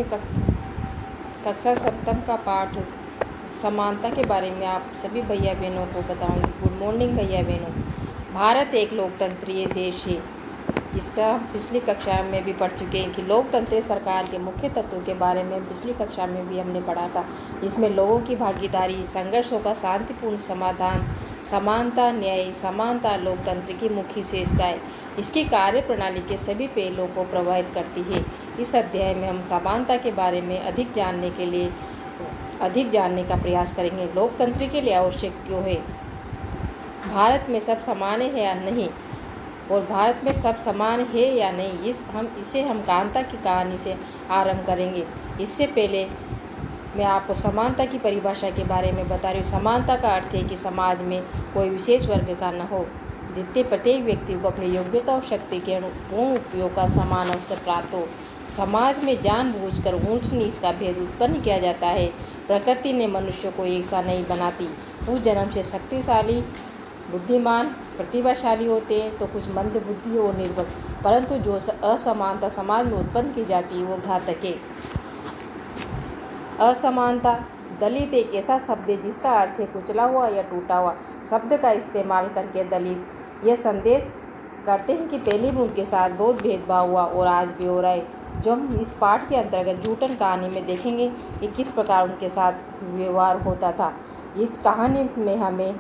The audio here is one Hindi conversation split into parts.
में कक्षा सप्तम का पाठ समानता के बारे में आप सभी भैया बहनों को बताऊंगी। गुड मॉर्निंग भैया बहनों। भारत एक लोकतंत्रीय देश है, जिसका पिछली कक्षा में भी पढ़ चुके हैं कि लोकतंत्रीय सरकार के मुख्य तत्वों के बारे में पिछली कक्षा में भी हमने पढ़ा था। इसमें लोगों की भागीदारी, संघर्षों का शांतिपूर्ण समाधान, समानता, न्याय, समानता लोकतंत्र की मुख्य विशेषताएं इसकी कार्य प्रणाली के सभी पहलुओं को प्रभावित करती है। इस अध्याय में हम समानता के बारे में अधिक जानने का प्रयास करेंगे। लोकतंत्र के लिए आवश्यक क्यों है, भारत में सब समान है या नहीं, और भारत में सब समान है या नहीं, इसे हम कांता की कहानी से आरंभ करेंगे। इससे पहले मैं आपको समानता की परिभाषा के बारे में बता रही हूँ। समानता का अर्थ है कि समाज में कोई विशेष वर्ग का न हो, जिससे प्रत्येक व्यक्ति को अपनी योग्यता और शक्ति के पूर्ण उपयोग का समान अवसर प्राप्त हो। समाज में जानबूझकर ऊंच नीच का भेद उत्पन्न किया जाता है। प्रकृति ने मनुष्य को एक सा नहीं बनाती। कुछ जन्म से शक्तिशाली, बुद्धिमान, प्रतिभाशाली होते हैं तो कुछ मंद बुद्धि और निर्बल, परंतु जो असमानता समाज में उत्पन्न की जाती है वो घातक है। असमानता। दलित एक ऐसा शब्द है जिसका अर्थ है कुचला हुआ या टूटा हुआ। शब्द का इस्तेमाल करके दलित यह संदेश करते हैं कि पहले भी उनके साथ बहुत भेदभाव हुआ और आज भी हो रहा है। जो हम इस पाठ के अंतर्गत जूटन कहानी में देखेंगे कि किस प्रकार उनके साथ व्यवहार होता था। इस कहानी में हमें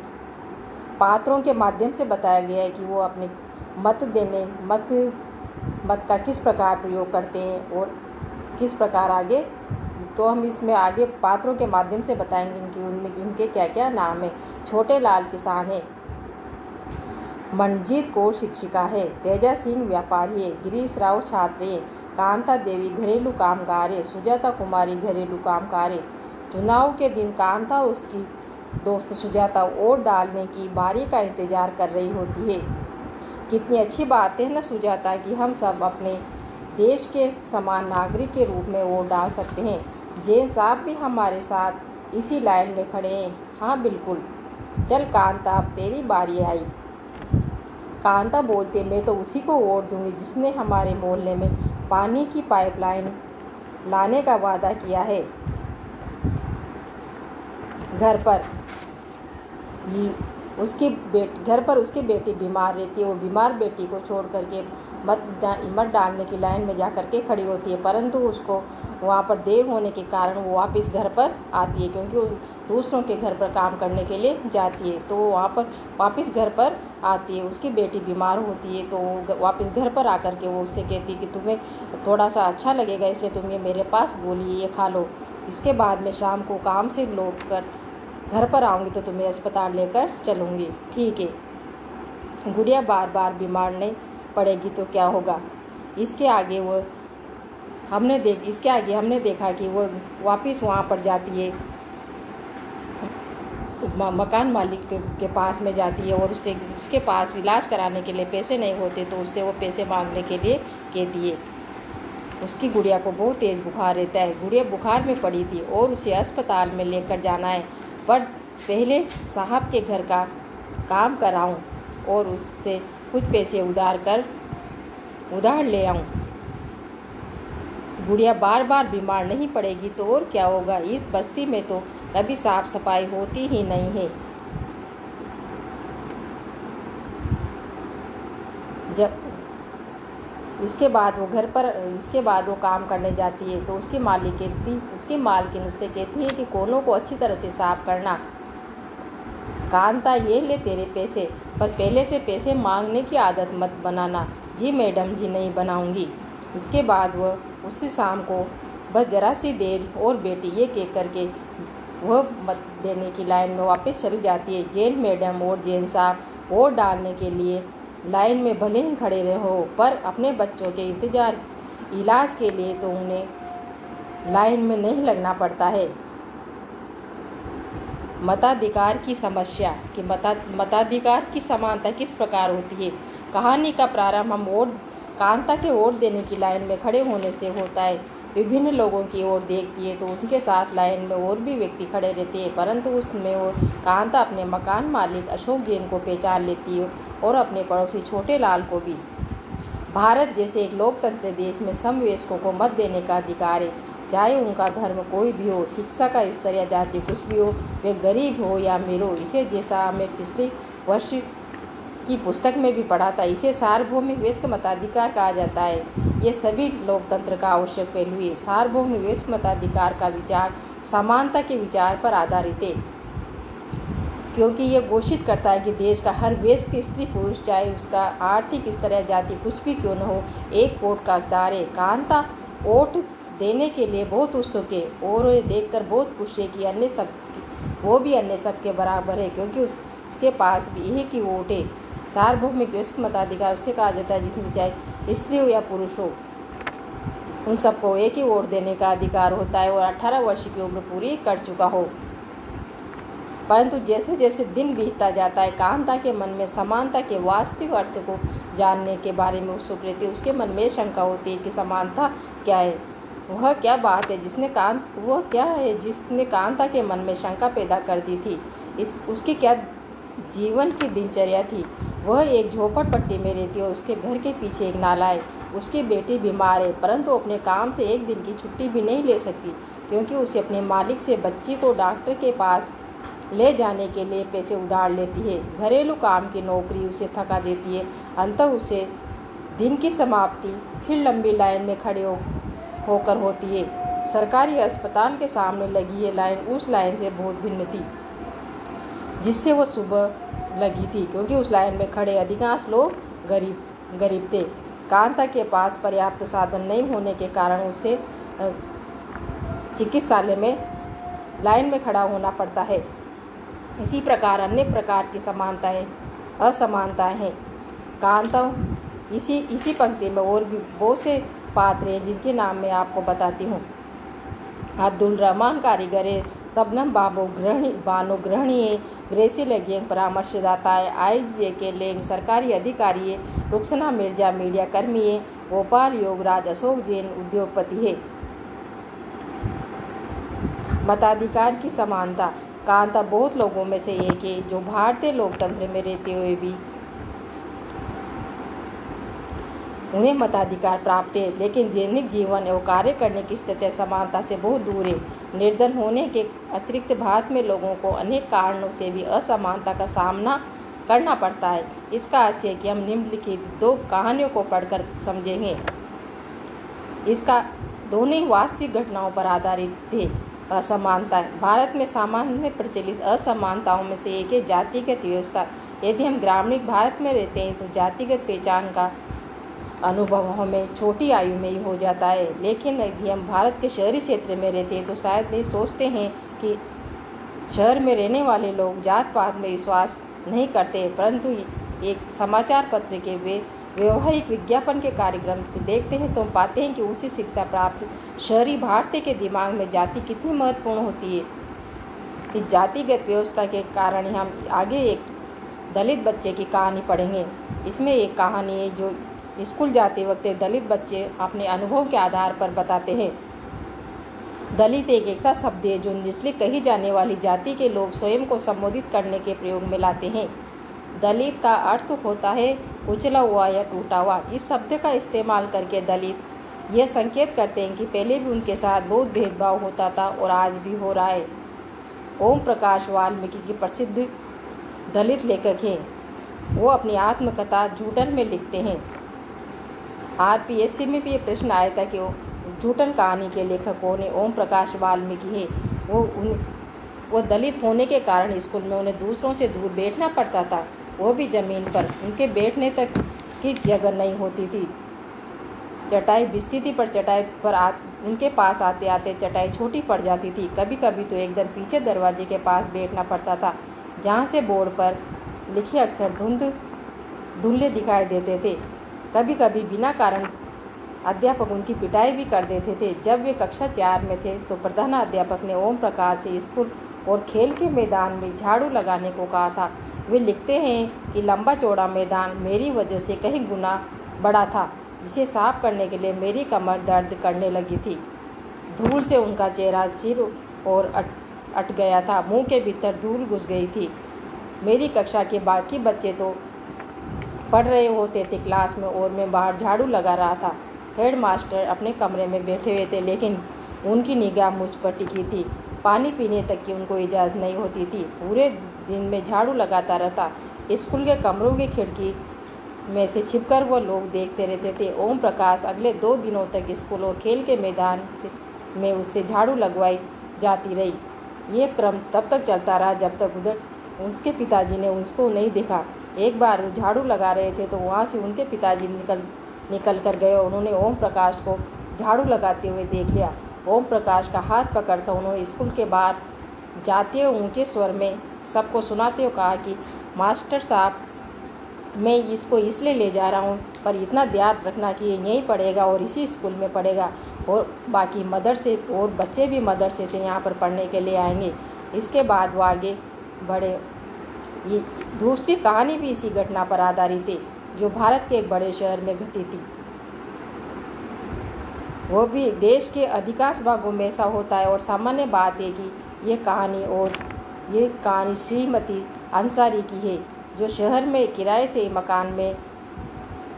पात्रों के माध्यम से बताया गया है कि वो अपने मत का किस प्रकार प्रयोग करते हैं और किस प्रकार आगे, तो हम इसमें आगे पात्रों के माध्यम से बताएंगे कि उनमें उनके क्या क्या नाम है। छोटे लाल किसान है, मनजीत कौर शिक्षिका है, तेजा सिंह व्यापारी है, गिरीश राव छात्र है, कांता देवी घरेलू कामगार है, सुजाता कुमारी घरेलू कामगार है। चुनाव के दिन कांता और उसकी दोस्त सुजाता वोट डालने की बारी का इंतजार कर रही होती है। कितनी अच्छी बात है ना सुजाता कि हम सब अपने देश के समान नागरिक के रूप में वोट डाल सकते हैं। जैन साहब भी हमारे साथ इसी लाइन में खड़े हैं। हाँ बिल्कुल, चल कांता अब तेरी बारी आई। कांता बोलते, मैं तो उसी को वोट दूंगी जिसने हमारे मोहल्ले में पानी की पाइपलाइन लाने का वादा किया है। घर पर उसकी बेटी बीमार रहती है। वो बीमार बेटी को छोड़ करके मत डालने की लाइन में जा कर के खड़ी होती है, परंतु उसको वहाँ पर देर होने के कारण वो वापस घर पर आती है, क्योंकि वो दूसरों के घर पर काम करने के लिए जाती है। तो वो वहाँ पर वापस घर पर आती है। उसकी बेटी बीमार होती है तो वो वापस घर पर आकर के वो उससे कहती है कि तुम्हें थोड़ा सा अच्छा लगेगा, इसलिए तुम ये मेरे पास गोली ये खा लो। इसके बाद में शाम को काम से लौट कर घर पर आऊँगी तो तुम्हें अस्पताल लेकर चलूँगी। ठीक है। गुड़िया बार बार बीमार नहीं पड़ेगी तो क्या होगा। इसके आगे हमने देखा कि वो वापस वहाँ पर जाती है, मकान मालिक के पास में जाती है और उसके पास इलाज कराने के लिए पैसे नहीं होते तो उससे वो पैसे मांगने के लिए कहती है। उसकी गुड़िया को बहुत तेज़ बुखार रहता है। गुड़िया बुखार में पड़ी थी और उसे अस्पताल में लेकर जाना है, पर पहले साहब के घर का काम कराऊं और उससे कुछ पैसे उधार ले आऊं। गुड़िया बार बार बीमार नहीं पड़ेगी तो और क्या होगा। इस बस्ती में तो कभी साफ सफाई होती ही नहीं है। इसके बाद वो काम करने जाती है तो उसकी मालकिन उससे कहती है कि कोनों को अच्छी तरह से साफ करना। कांता, ये ले तेरे पैसे, पर पहले से पैसे मांगने की आदत मत बनाना। जी मैडम जी, नहीं बनाऊंगी। इसके बाद वह उसी शाम को बस जरा सी देर और बेटी ये कह करके वह मत देने की लाइन में वापस चली जाती है। जैन मैडम और जैन साहब वोट डालने के लिए लाइन में भले ही खड़े रहे हो, पर अपने बच्चों के इलाज के लिए तो उन्हें लाइन में नहीं लगना पड़ता है। मताधिकार की समस्या कि मताधिकार की समानता किस प्रकार होती है। कहानी का प्रारंभ हम कांता के वोट देने की लाइन में खड़े होने से होता है। विभिन्न लोगों की ओर देखती है तो उनके साथ लाइन में और भी व्यक्ति खड़े रहते हैं, परंतु उसमें वो कांता अपने मकान मालिक अशोक जैन को पहचान लेती है और अपने पड़ोसी छोटे लाल को भी। भारत जैसे एक लोकतंत्र देश में समवयस्कों को मत देने का अधिकार है। चाहे उनका धर्म कोई भी हो, शिक्षा का स्तर या जाति कुछ भी हो, वे गरीब हो या अमीर हो। इसे जैसा हमें पिछले वर्ष की पुस्तक में भी पढ़ा था, इसे सार्वभौमिक वयस्क मताधिकार कहा जाता है। ये सभी लोकतंत्र का आवश्यक पहलू है। सार्वभौमिक वयस्क मताधिकार का विचार समानता के विचार पर आधारित है, क्योंकि ये घोषित करता है कि देश का हर वयस्क स्त्री पुरुष, चाहे उसका आर्थिक स्तर या जाति कुछ भी क्यों न हो, एक वोट का हकदार है। कांता वोट देने के लिए बहुत उत्सुक है और ये देखकर बहुत खुश है कि वो भी अन्य सबके बराबर है, क्योंकि उसके पास भी एक ही वोट है। सार्वभौमिक वयस्क मताधिकार उसे कहा जाता है जिसमें चाहे स्त्री हो या पुरुष हो, उन सबको एक ही वोट देने का अधिकार होता है और 18 वर्ष की उम्र पूरी कर चुका हो। परंतु जैसे जैसे दिन बीतता जाता है, कांता के मन में समानता के वास्तविक अर्थ को जानने के बारे में उत्सुक रहती है। उसके मन में शंका होती है कि समानता क्या है, वह क्या बात है जिसने कांता के मन में शंका पैदा कर दी थी। उसकी क्या जीवन की दिनचर्या थी। वह एक झोपड़पट्टी में रहती है और उसके घर के पीछे एक नाला है। उसकी बेटी बीमार है, परंतु अपने काम से एक दिन की छुट्टी भी नहीं ले सकती, क्योंकि उसे अपने मालिक से बच्ची को डॉक्टर के पास ले जाने के लिए पैसे उधार लेती है। घरेलू काम की नौकरी उसे थका देती है। अंततः उसे दिन की समाप्ति फिर लंबी लाइन में खड़े होकर होती है। सरकारी अस्पताल के सामने लगी ये लाइन उस लाइन से बहुत भिन्न थी जिससे वो सुबह लगी थी, क्योंकि उस लाइन में खड़े अधिकांश लोग गरीब थे। कांता के पास पर्याप्त साधन नहीं होने के कारण उसे चिकित्सालय में लाइन में खड़ा होना पड़ता है। इसी प्रकार अन्य प्रकार की असमानताएं हैं। कांता इसी पंक्ति में और भी बहुत से पात्र हैं जिनके नाम मैं आपको बताती हूँ। अब्दुल रहमान कारीगर है, शबनम बानो गृहिणी है, ग्रेसी लेगेंग परामर्शदाता है, IJK लेंग सरकारी अधिकारी है, रुखसना मिर्जा मीडिया कर्मी है, गोपाल योगराज अशोक जैन उद्योगपति है। मताधिकार की समानता। कांता बहुत लोगों में से एक है जो भारतीय लोकतंत्र में रहते हुए भी उन्हें मताधिकार प्राप्त है, लेकिन दैनिक जीवन एवं कार्य करने की स्थिति समानता से बहुत दूर है। निर्धन होने के अतिरिक्त भारत में लोगों को अनेक कारणों से भी असमानता का सामना करना पड़ता है। इसका आशय है कि हम निम्नलिखित 2 कहानियों को पढ़कर समझेंगे। इसका दोनों ही वास्तविक घटनाओं पर आधारित थे। असमानता। भारत में सामान्य प्रचलित असमानताओं में से एक है जातिगत व्यवस्था। यदि हम ग्रामीण भारत में रहते हैं तो जातिगत पहचान का अनुभव हमें छोटी आयु में ही हो जाता है, लेकिन यदि हम भारत के शहरी क्षेत्र में रहते हैं तो शायद नहीं सोचते हैं कि शहर में रहने वाले लोग जात पात में विश्वास नहीं करते, परंतु एक समाचार पत्र के वे वैवाहिक विज्ञापन के कार्यक्रम से देखते हैं तो हम पाते हैं कि उच्च शिक्षा प्राप्त शहरी भारतीय के दिमाग में जाति कितनी महत्वपूर्ण होती है। इस जातिगत व्यवस्था के कारण हम आगे एक दलित बच्चे की कहानी पढ़ेंगे। इसमें एक कहानी है जो स्कूल जाते वक्त दलित बच्चे अपने अनुभव के आधार पर बताते हैं। दलित एक ऐसा शब्द है जो निचली कही जाने वाली जाति के लोग स्वयं को संबोधित करने के प्रयोग में लाते हैं। दलित का अर्थ होता है कुचला हुआ या टूटा हुआ। इस शब्द का इस्तेमाल करके दलित यह संकेत करते हैं कि पहले भी उनके साथ बहुत भेदभाव होता था और आज भी हो रहा है। ओम प्रकाश वाल्मीकि की प्रसिद्ध दलित लेखक हैं। वो अपनी आत्मकथा झूठन में लिखते हैं। RPSC में भी ये प्रश्न आया था कि झूठन कहानी के लेखक कौन है। ओम प्रकाश वाल्मीकि है। वो दलित होने के कारण स्कूल में उन्हें दूसरों से दूर बैठना पड़ता था, वो भी ज़मीन पर। उनके बैठने तक की जगह नहीं होती थी। चटाई बिछती थी पर चटाई पर उनके पास आते आते चटाई छोटी पड़ जाती थी। कभी कभी तो एकदम पीछे दरवाजे के पास बैठना पड़ता था, जहाँ से बोर्ड पर लिखे अक्षर धुंधले दिखाई देते थे। कभी कभी बिना कारण अध्यापक उनकी पिटाई भी कर देते थे। जब वे कक्षा 4 में थे तो प्रधानाध्यापक ने ओम प्रकाश से स्कूल और खेल के मैदान में झाड़ू लगाने को कहा था। वे लिखते हैं कि लंबा चौड़ा मैदान मेरी वजह से कहीं गुना बड़ा था, जिसे साफ करने के लिए मेरी कमर दर्द करने लगी थी। धूल से उनका चेहरा सिर और अट गया था, मुंह के भीतर धूल घुस गई थी। मेरी कक्षा के बाकी बच्चे तो पढ़ रहे होते थे क्लास में और मैं बाहर झाड़ू लगा रहा था। हेड मास्टर अपने कमरे में बैठे हुए थे, लेकिन उनकी निगाह मुझ पर टिकी थी। पानी पीने तक की उनको इजाज़त नहीं होती थी। पूरे दिन में झाड़ू लगाता रहता। स्कूल के कमरों की खिड़की में से छिपकर वो लोग देखते रहते थे। ओम प्रकाश अगले 2 दिनों तक स्कूल और खेल के मैदान में उससे झाड़ू लगवाई जाती रही। यह क्रम तब तक चलता रहा जब तक उधर उसके पिताजी ने उसको नहीं देखा। एक बार वो झाड़ू लगा रहे थे तो वहाँ से उनके पिताजी निकल कर गए। उन्होंने ओम प्रकाश को झाड़ू लगाते हुए देख लिया। ओम प्रकाश का हाथ पकड़कर उन्होंने स्कूल के बाहर जाते हुए ऊंचे स्वर में सबको सुनाते हुए कहा कि मास्टर साहब, मैं इसको इसलिए ले जा रहा हूँ, पर इतना ध्यान रखना कि ये यहीं पढ़ेगा और इसी स्कूल में पढ़ेगा और बाकी मदरसे और बच्चे भी मदरसे से यहाँ पर पढ़ने के लिए आएंगे। इसके बाद वो आगे बढ़े। ये दूसरी कहानी भी इसी घटना पर आधारित है जो भारत के एक बड़े शहर में घटी थी। वो भी देश के अधिकांश भागों में ऐसा होता है और सामान्य बात है कि ये कहानी श्रीमती अंसारी की है, जो शहर में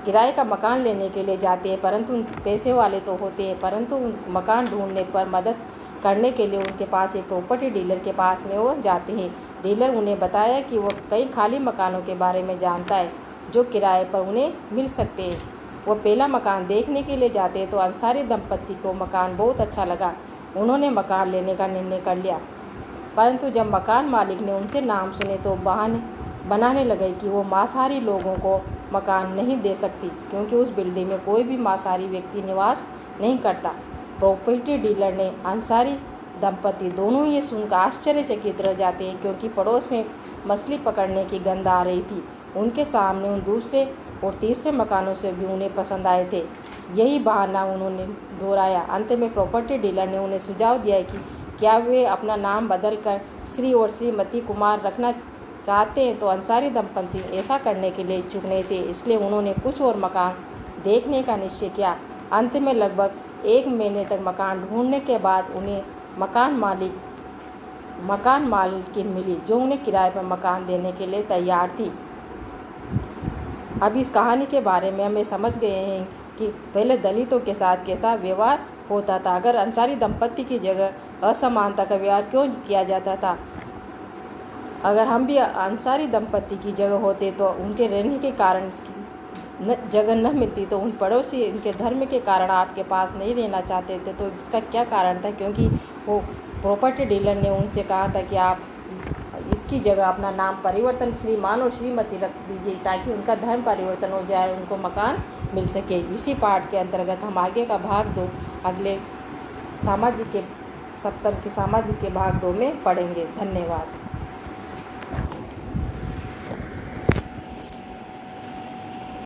किराए का मकान लेने के लिए जाते हैं, परंतु उन पैसे वाले तो होते हैं, परंतु मकान ढूंढने पर मदद करने के लिए उनके पास एक प्रॉपर्टी डीलर के पास में वो जाते हैं। डीलर उन्हें बताया कि वो कई खाली मकानों के बारे में जानता है जो किराए पर उन्हें मिल सकते हैं। वो पहला मकान देखने के लिए जाते तो अंसारी दंपत्ति को मकान बहुत अच्छा लगा। उन्होंने मकान लेने का निर्णय कर लिया, परंतु जब मकान मालिक ने उनसे नाम सुने तो बहाने बनाने लगे कि वो मांसाहारी लोगों को मकान नहीं दे सकती, क्योंकि उस बिल्डिंग में कोई भी मांसाहारी व्यक्ति निवास नहीं करता। प्रॉपर्टी डीलर ने अंसारी दंपत्ति दोनों ये सुनकर आश्चर्यचकित रह जाते हैं, क्योंकि पड़ोस में मछली पकड़ने की गंध आ रही थी। उनके सामने उन दूसरे और तीसरे मकानों से भी उन्हें पसंद आए थे। यही बहाना उन्होंने दोहराया। अंत में प्रॉपर्टी डीलर ने उन्हें सुझाव दिया कि क्या वे अपना नाम बदलकर श्री और श्रीमती कुमार रखना चाहते हैं, तो अंसारी दंपत्ति ऐसा करने के लिए इच्छुक नहीं थे, इसलिए उन्होंने कुछ और मकान देखने का निश्चय किया। अंत में लगभग 1 महीने तक मकान ढूंढने के बाद उन्हें मकान मालिकिन मिली, जो उन्हें किराए पर मकान देने के लिए तैयार थी। अब इस कहानी के बारे में हमें समझ गए हैं कि पहले दलितों के साथ कैसा व्यवहार होता था। अगर अंसारी दंपत्ति की जगह असमानता का व्यवहार क्यों किया जाता था। अगर हम भी अंसारी दंपत्ति की जगह होते तो उनके रहने के कारण जगह न मिलती, तो उन पड़ोसी उनके धर्म के कारण आपके पास नहीं रहना चाहते थे। तो इसका क्या कारण था? क्योंकि वो प्रॉपर्टी डीलर ने उनसे कहा था कि आप इसकी जगह अपना नाम परिवर्तन श्रीमान और श्रीमती रख दीजिए, ताकि उनका धर्म परिवर्तन हो जाए और उनको मकान मिल सके। इसी पाठ के अंतर्गत हम आगे का भाग 2 अगले सामाजिक के भाग 2 में पढ़ेंगे। धन्यवाद।